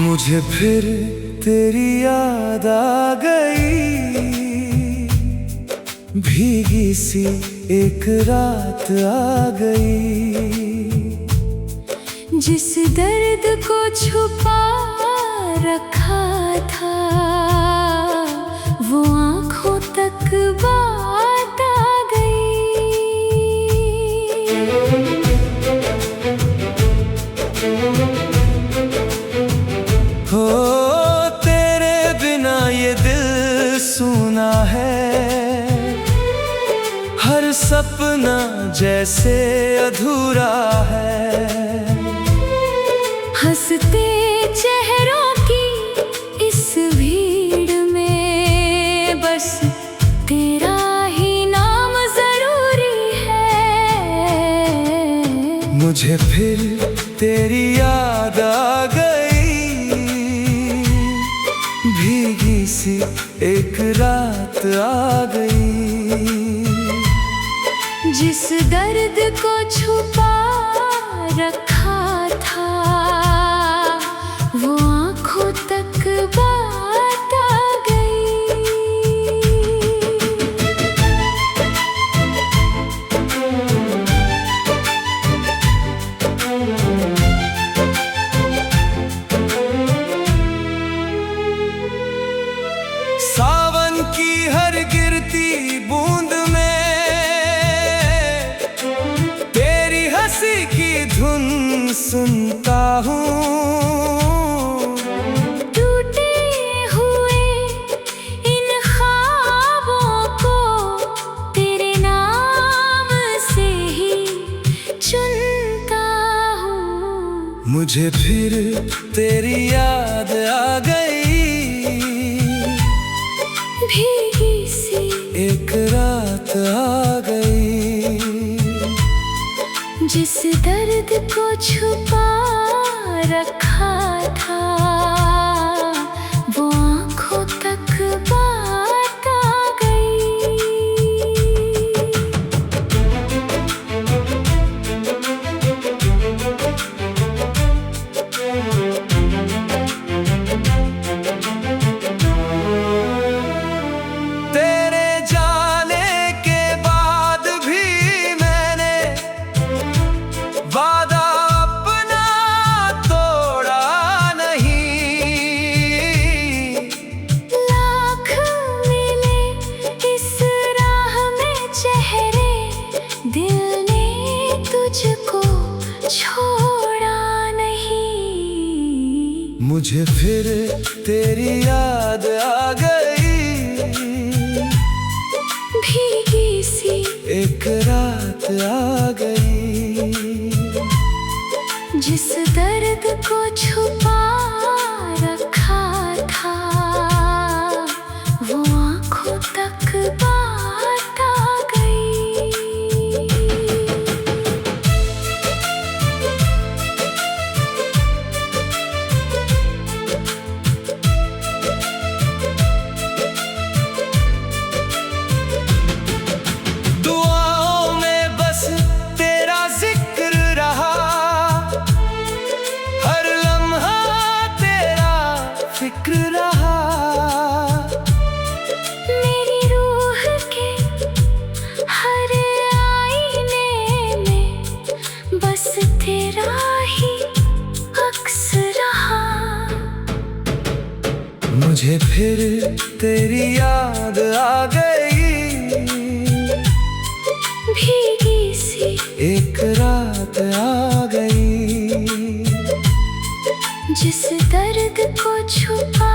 मुझे फिर तेरी याद आ गई, भीगी सी एक रात आ गई। जिस दर्द को छुपा रखा था वो आँखों तक बात आ गई। हो तेरे बिना ये दिल सुना है, हर सपना जैसे अधूरा है। हंसते चेहरों की इस भीड़ में बस तेरा ही नाम जरूरी है। मुझे फिर तेरी याद आ गई, भीगी सी एक रात आ गई। जिस दर्द को छुपा रखा था वो आँखों तक बात आ गई। सावन की हर गिरती बूंद में तेरी हंसी की धुन सुनता हूँ। टूटे हुए इन ख्वाबों को तेरे नाम से ही चुनता हूँ। मुझे फिर तेरी याद आ गई, भीगी सी एक रात आ गई। जिस दर्द को छुपा रखा था वो आँखों तक बात आ गई। तेरे जाने के बाद भी मैंने वादा अपना तोड़ा नहीं। लाख मिले इस राह में चेहरे, दिल ने तुझको छोड़ा नहीं। मुझे फिर तेरी याद आ गई, भीगी सी एक रात आ गई। जिस दर्द को छुपा रखा था वो आँखों तक बात आ गई। दुआओं में बस तेरा जिक्र रहा, हर लम्हा तेरा फिक्र रहा। मेरी रूह के हर आईने में बस तेरा ही अक्स रहा। मुझे फिर तेरी याद आ गई, भीगी सी एक रात आ गई। जिस दर्द को छुपा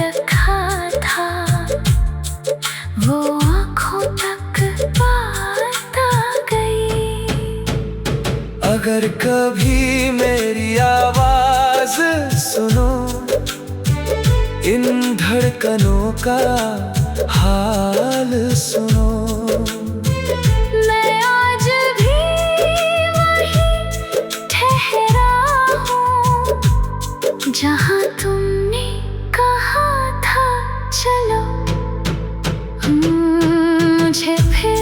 रखा था वो आँखों तक बात आ गई। अगर कभी मेरी आवाज सुनो इन धड़कनों का हाल सुनो। मैं आज भी वहीं ठहरा हूँ जहाँ तुमने कहा था चलो। मुझे फिर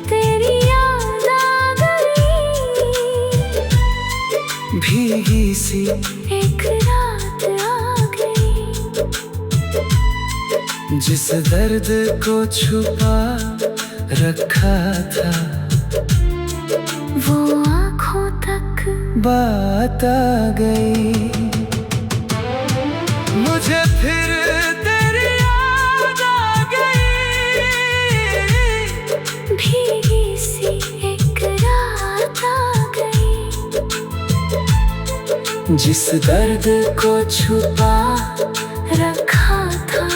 तेरी याद आ गई, भीगी सी एक रात आ गई। जिस दर्द को छुपा रखा था, वो आँखों तक बात आ गई। मुझे फिर तेरी याद आ गई, भीगी सी एक रात आ गई। जिस दर्द को छुपा रखा था,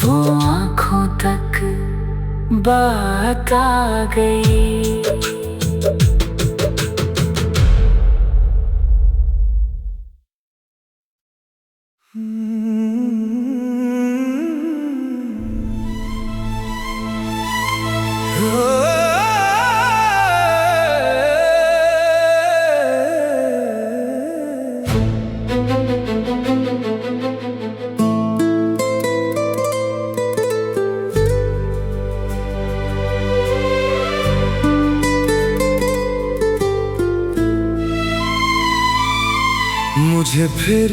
वो आँखों तक बात आ गई। मुझे फिर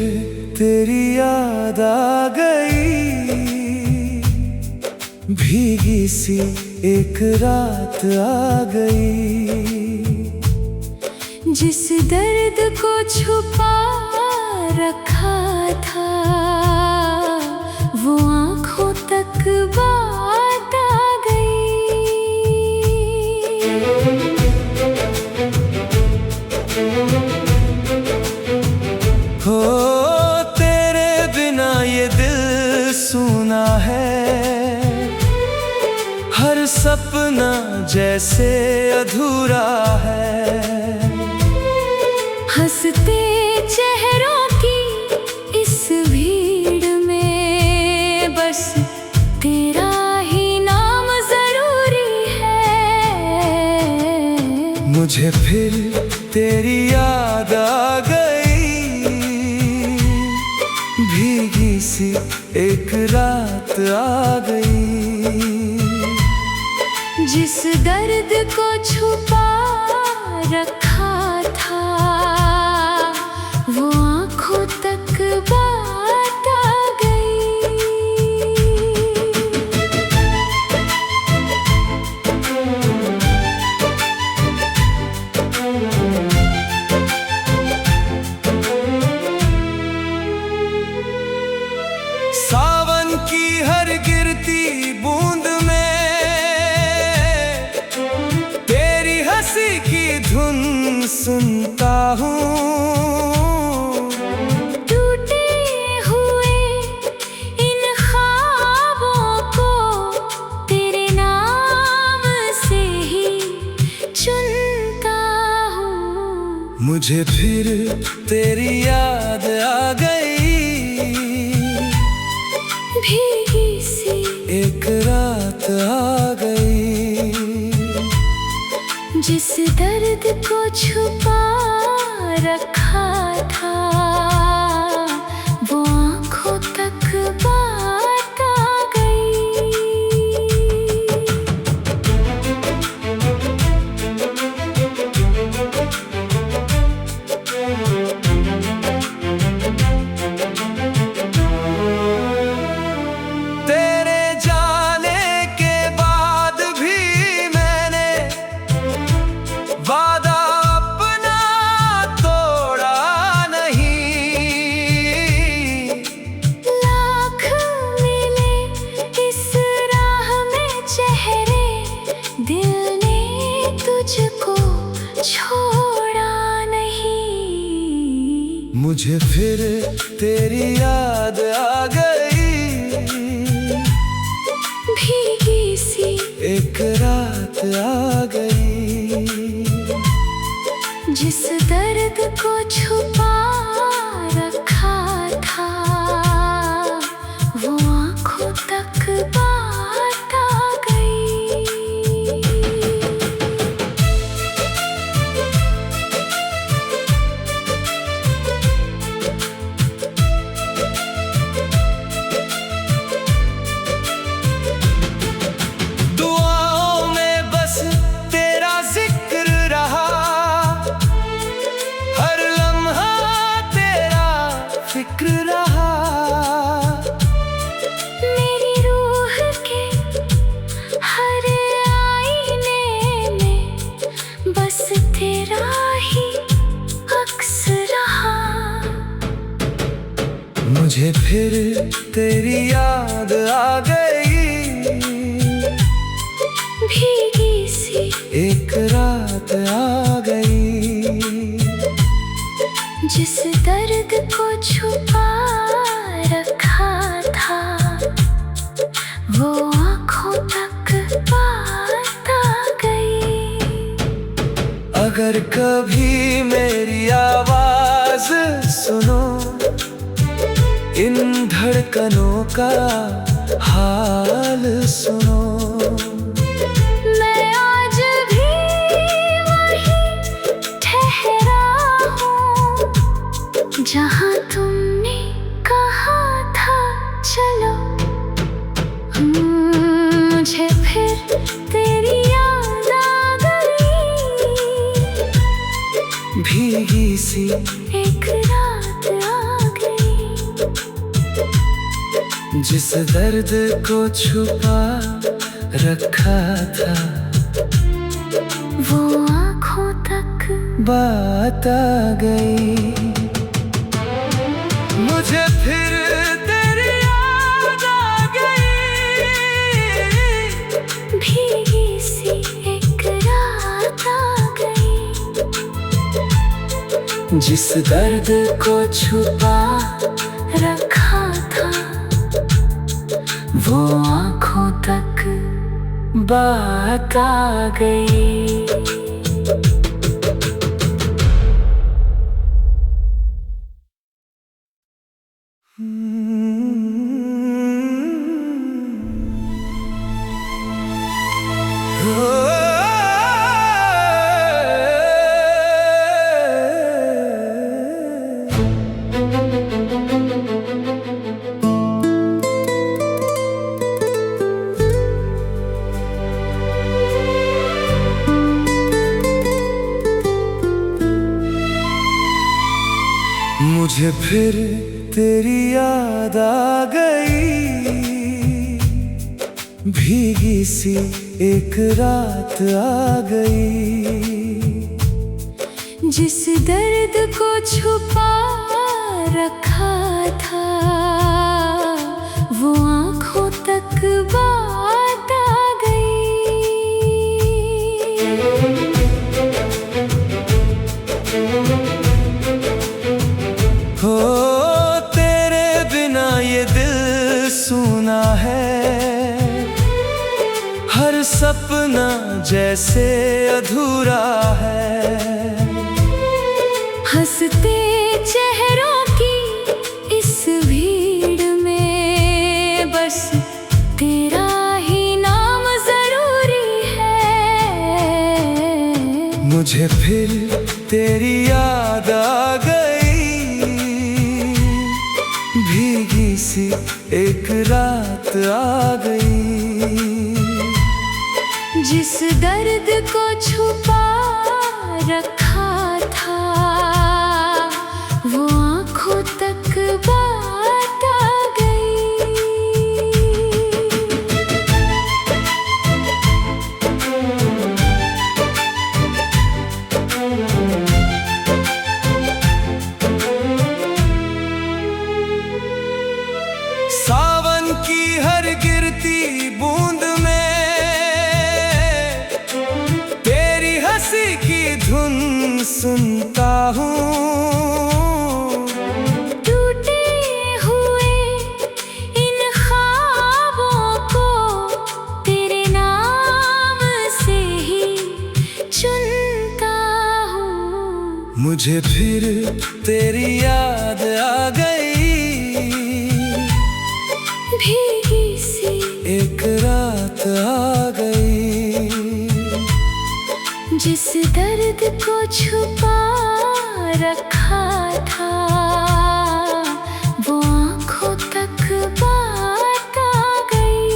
तेरी याद आ गई, भीगी सी एक रात आ गई। जिस दर्द को छुपा रखा था, वो आँखों तक बात आ गई। हो तेरे बिना ये दिल सुना है, हर सपना जैसे अधूरा है। हंसते चेहरों की इस भीड़ में बस तेरा ही नाम जरूरी है। मुझे फिर तेरी याद आ गई, भीगी सी एक रात आ गई। जिस दर्द को छुपा रखा था, वो आँखों तक बात आ गई। सावन की हर गिरती बूंद में तेरी हंसी की धुन सुनता हूँ। टूटे हुए इन ख्वाबों को तेरे नाम से ही चुनता हूँ। मुझे फिर तेरी याद आ गई, भीगी सी एक रात आ गई। जिस दर्द को छुपा रखा था, वो आँखों तक बात आ गई। तेरे जाने के बाद भी मैंने वादा अपना तोड़ा नहीं। लाख मिले इस राह में चेहरे, दिल ने तुझको छोड़ा नहीं। मुझे फिर तेरी याद आ गई, भीगी सी एक रात आ गई। जिस दर्द को छुपा रखा था, जिक्र रहा। मेरी रूह के हर आईने में बस तेरा ही अक्स रहा। मुझे फिर तेरी याद आ गई, भीगी सी एक रात आ गई। जिस दर्द को छुपा रखा था वो आँखों तक बात आ गई। अगर कभी मेरी आवाज सुनो, इन धड़कनों का हाल सुनो। मैं आज भी वहीं ठहरा हूँ जहाँ तुमने कहा था चलो। मुझे फिर तेरी याद आ गई, भीगी सी एक रात आ गई। जिस दर्द को छुपा रखा था वो आँखों तक बात आ गई। मुझे फिर तेरी याद आ गई, भीगी सी एक रात आ गई। जिस दर्द को छुपा रखा था वो आँखों तक बात आ गई। मुझे फिर तेरी याद आ गई, भीगी सी एक रात आ गई। जिस दर्द को छुपा रखा था वो आँखों तक बात आ गई। हो तेरे बिना ये दिल सुना है, हर सपना जैसे अधूरा है। हंसते चेहरों की इस भीड़ में बस तेरा ही नाम जरूरी है। मुझे फिर तेरी याद आ गई, भीगी सी एक रात आ गई। जिस दर्द को छुपा रखा था वो आँखों तक बात आ गई। सावन की हर गिरती बूंद में तेरी हंसी की धुन सुनता हूँ। टूटे हुए इन ख्वाबों को तेरे नाम से ही चुनता हूँ। मुझे फिर तेरी याद आ गई, भीगी सी एक रात आ गई। जिस दर्द को छुपा रखा था वो आँखों तक बात आ गई।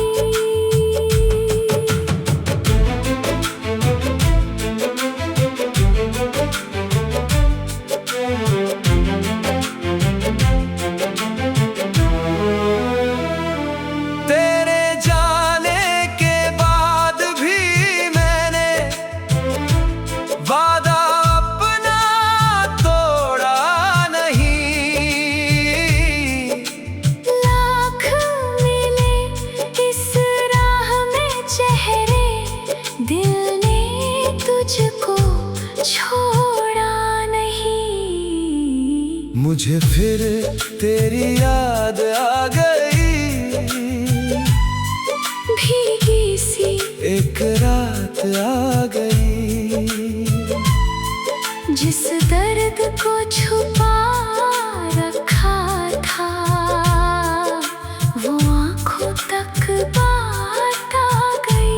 तेरी याद आ गई। भीगी सी एक रात आ गई, जिस दर्द को छुपा रखा था वो आँखों तक बात आ गई।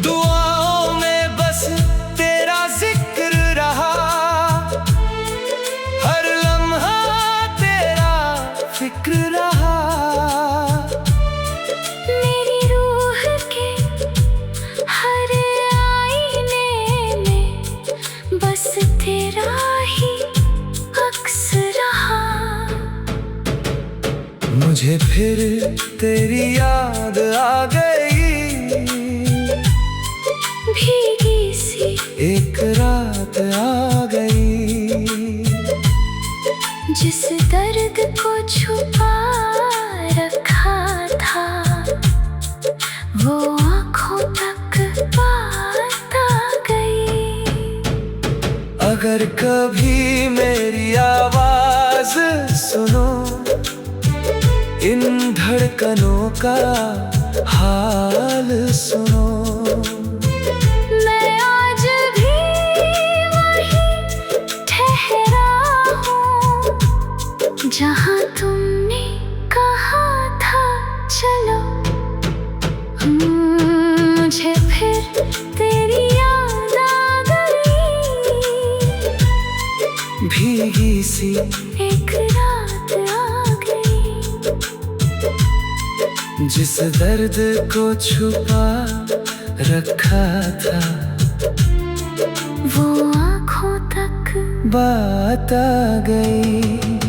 दुआओं में बस तेरा जिक्र रहा, हर लम्हा तेरा फिक्र रहा। मेरी रूह के हर आईने में बस तेरा ही अक्स रहा। मुझे फिर तेरी याद आ गई, भीगी सी एक रात आ गई, जिस दर्द को छुपा रखा था वो आँखों तक बात आ गई। अगर कभी मेरी आवाज सुनो, इन धड़कनों का हाल सुनो। मैं आज भी वहीं ठहरा हूँ जहाँ तुमने कहा था चलो। मुझे फिर तेरी याद आ गई, भीगी सी एक रात आ गई, जिस दर्द को छुपा रखा था वो आँखों तक बात आ गई।